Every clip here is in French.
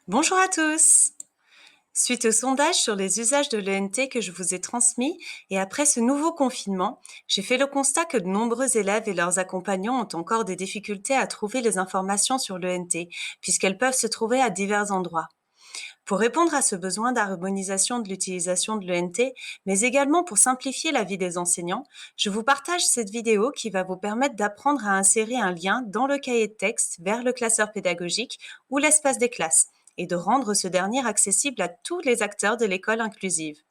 Bonjour à tous! Suite au sondage sur les usages de l'ENT que je vous ai transmis et après ce nouveau confinement, j'ai fait le constat que de nombreux élèves et leurs accompagnants ont encore des difficultés à trouver les informations sur l'ENT, puisqu'elles peuvent se trouver à divers endroits. Pour répondre à ce besoin d'harmonisation de l'utilisation de l'ENT, mais également pour simplifier la vie des enseignants, je vous partage cette vidéo qui va vous permettre d'apprendre à insérer un lien dans le cahier de texte vers le classeur pédagogique ou l'espace des classes et de rendre ce dernier accessible à tous les acteurs de l'école inclusive.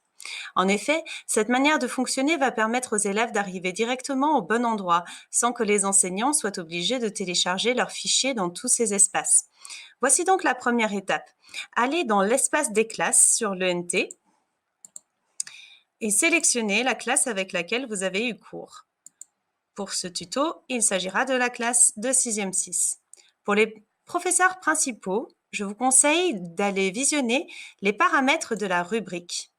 En effet, cette manière de fonctionner va permettre aux élèves d'arriver directement au bon endroit, sans que les enseignants soient obligés de télécharger leurs fichiers dans tous ces espaces. Voici donc la première étape. Allez dans l'espace des classes sur l'ENT et sélectionnez la classe avec laquelle vous avez eu cours. Pour ce tuto, il s'agira de la classe de 6e 6. Pour les professeurs principaux, je vous conseille d'aller visionner les paramètres de la rubrique.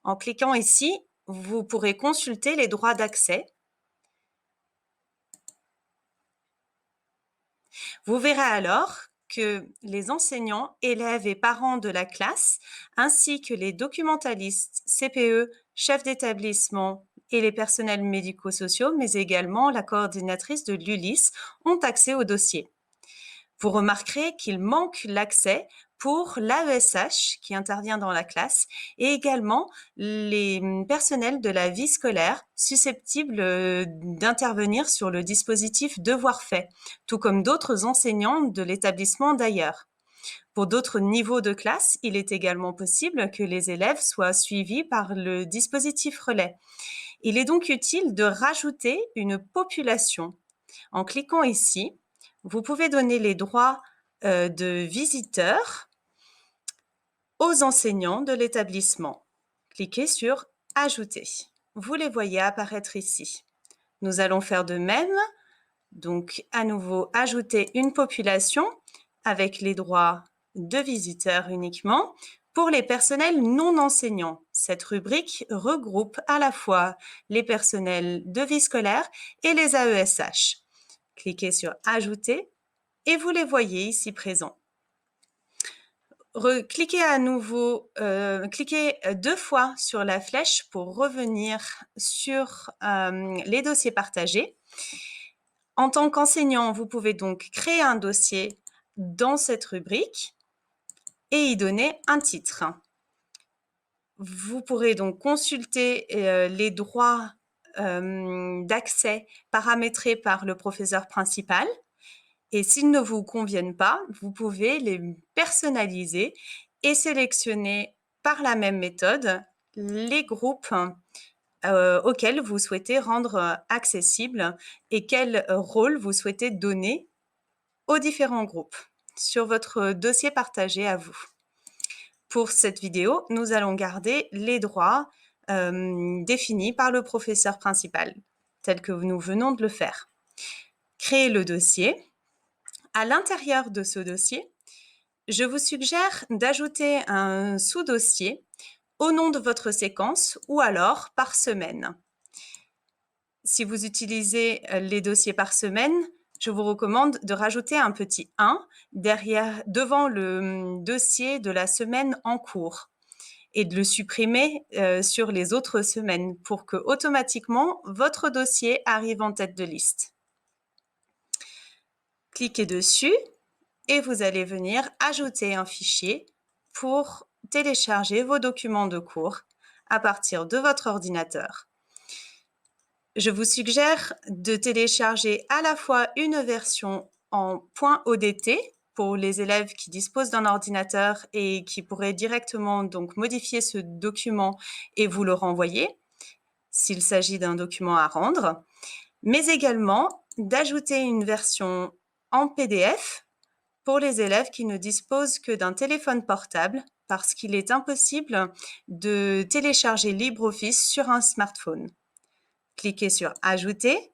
En cliquant ici, vous pourrez consulter les droits d'accès. Vous verrez alors que les enseignants, élèves et parents de la classe, ainsi que les documentalistes, CPE, chefs d'établissement et les personnels médico-sociaux, mais également la coordinatrice de l'ULIS, ont accès au dossier. Vous remarquerez qu'il manque l'accès pour l'AESH qui intervient dans la classe et également les personnels de la vie scolaire susceptibles d'intervenir sur le dispositif devoir fait, tout comme d'autres enseignants de l'établissement d'ailleurs. Pour d'autres niveaux de classe, il est également possible que les élèves soient suivis par le dispositif relais. Il est donc utile de rajouter une population. En cliquant ici, vous pouvez donner les droits de visiteurs aux enseignants de l'établissement. Cliquez sur « Ajouter ». Vous les voyez apparaître ici. Nous allons faire de même. Donc, à nouveau, ajouter une population avec les droits de visiteurs uniquement pour les personnels non enseignants. Cette rubrique regroupe à la fois les personnels de vie scolaire et les AESH. Cliquez sur « Ajouter » et vous les voyez ici présents. Cliquez à nouveau, cliquez 2 fois sur la flèche pour revenir sur les dossiers partagés. En tant qu'enseignant, vous pouvez donc créer un dossier dans cette rubrique et y donner un titre. Vous pourrez donc consulter les droits d'accès paramétrés par le professeur principal. Et s'ils ne vous conviennent pas, vous pouvez les personnaliser et sélectionner par la même méthode les groupes auxquels vous souhaitez rendre accessibles et quel rôle vous souhaitez donner aux différents groupes sur votre dossier partagé à vous. Pour cette vidéo, nous allons garder les droits définis par le professeur principal, tel que nous venons de le faire. Créer le dossier. À l'intérieur de ce dossier, je vous suggère d'ajouter un sous-dossier au nom de votre séquence ou alors par semaine. Si vous utilisez les dossiers par semaine, je vous recommande de rajouter un petit 1 devant le dossier de la semaine en cours et de le supprimer sur les autres semaines pour que automatiquement votre dossier arrive en tête de liste. Cliquez dessus et vous allez venir ajouter un fichier pour télécharger vos documents de cours à partir de votre ordinateur. Je vous suggère de télécharger à la fois une version en .odt pour les élèves qui disposent d'un ordinateur et qui pourraient directement donc modifier ce document et vous le renvoyer s'il s'agit d'un document à rendre, mais également d'ajouter une version en PDF pour les élèves qui ne disposent que d'un téléphone portable parce qu'il est impossible de télécharger LibreOffice sur un smartphone. Cliquez sur « Ajouter »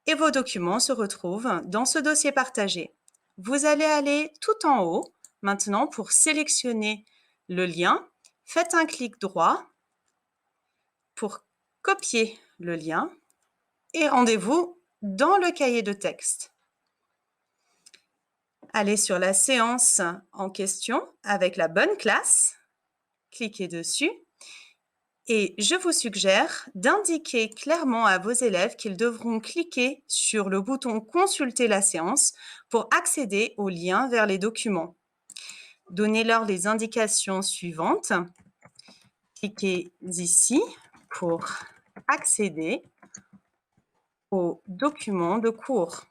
et vos documents se retrouvent dans ce dossier partagé. Vous allez aller tout en haut maintenant pour sélectionner le lien. Faites un clic droit pour copier le lien et rendez-vous dans le cahier de texte. Allez sur la séance en question avec la bonne classe, cliquez dessus et je vous suggère d'indiquer clairement à vos élèves qu'ils devront cliquer sur le bouton « Consulter la séance » pour accéder au lien vers les documents. Donnez-leur les indications suivantes. Cliquez ici pour accéder aux documents de cours.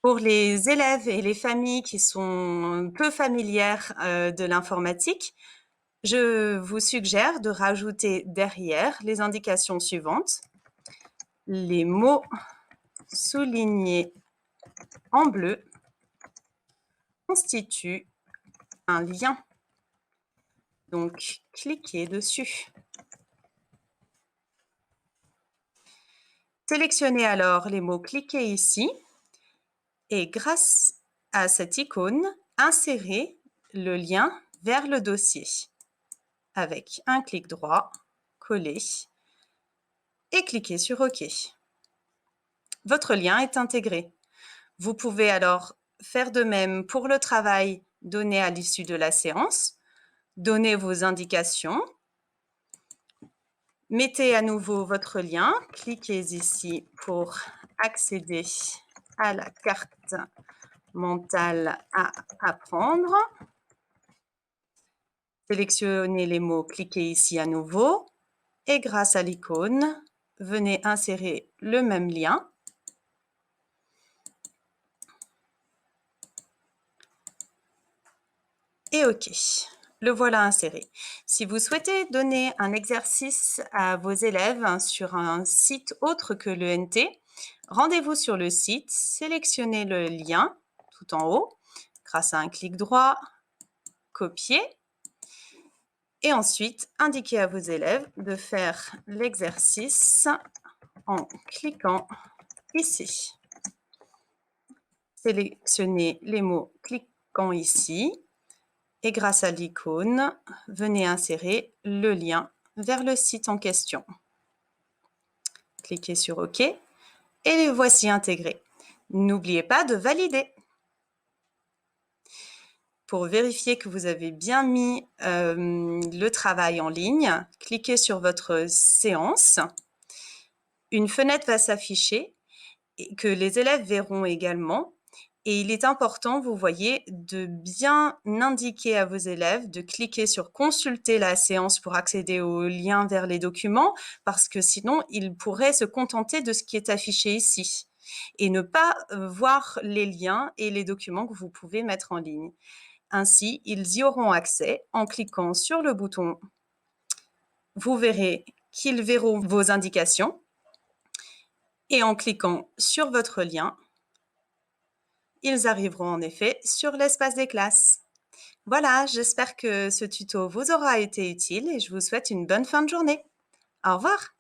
Pour les élèves et les familles qui sont peu familières de l'informatique, je vous suggère de rajouter derrière les indications suivantes. Les mots soulignés en bleu constituent un lien. Donc, cliquez dessus. Sélectionnez alors les mots cliqués ici et grâce à cette icône, insérez le lien vers le dossier avec un clic droit, coller et cliquez sur OK. Votre lien est intégré. Vous pouvez alors faire de même pour le travail donné à l'issue de la séance. Donnez vos indications. Mettez à nouveau votre lien. Cliquez ici pour accéder à la carte mentale à apprendre. Sélectionnez les mots, cliquez ici à nouveau et grâce à l'icône, venez insérer le même lien. Et OK, le voilà inséré. Si vous souhaitez donner un exercice à vos élèves sur un site autre que l'ENT, rendez-vous sur le site, sélectionnez le lien tout en haut, grâce à un clic droit, copier, et ensuite indiquez à vos élèves de faire l'exercice en cliquant ici. Sélectionnez les mots cliquant ici et grâce à l'icône, venez insérer le lien vers le site en question. Cliquez sur OK et les voici intégrés. N'oubliez pas de valider. Pour vérifier que vous avez bien mis le travail en ligne, cliquez sur votre séance. Une fenêtre va s'afficher et que les élèves verront également. Et il est important, vous voyez, de bien indiquer à vos élèves de cliquer sur « Consulter la séance » pour accéder au lien vers les documents, parce que sinon, ils pourraient se contenter de ce qui est affiché ici et ne pas voir les liens et les documents que vous pouvez mettre en ligne. Ainsi, ils y auront accès en cliquant sur le bouton. Vous verrez qu'ils verront vos indications et en cliquant sur votre lien, ils arriveront en effet sur l'espace des classes. Voilà, j'espère que ce tuto vous aura été utile et je vous souhaite une bonne fin de journée. Au revoir.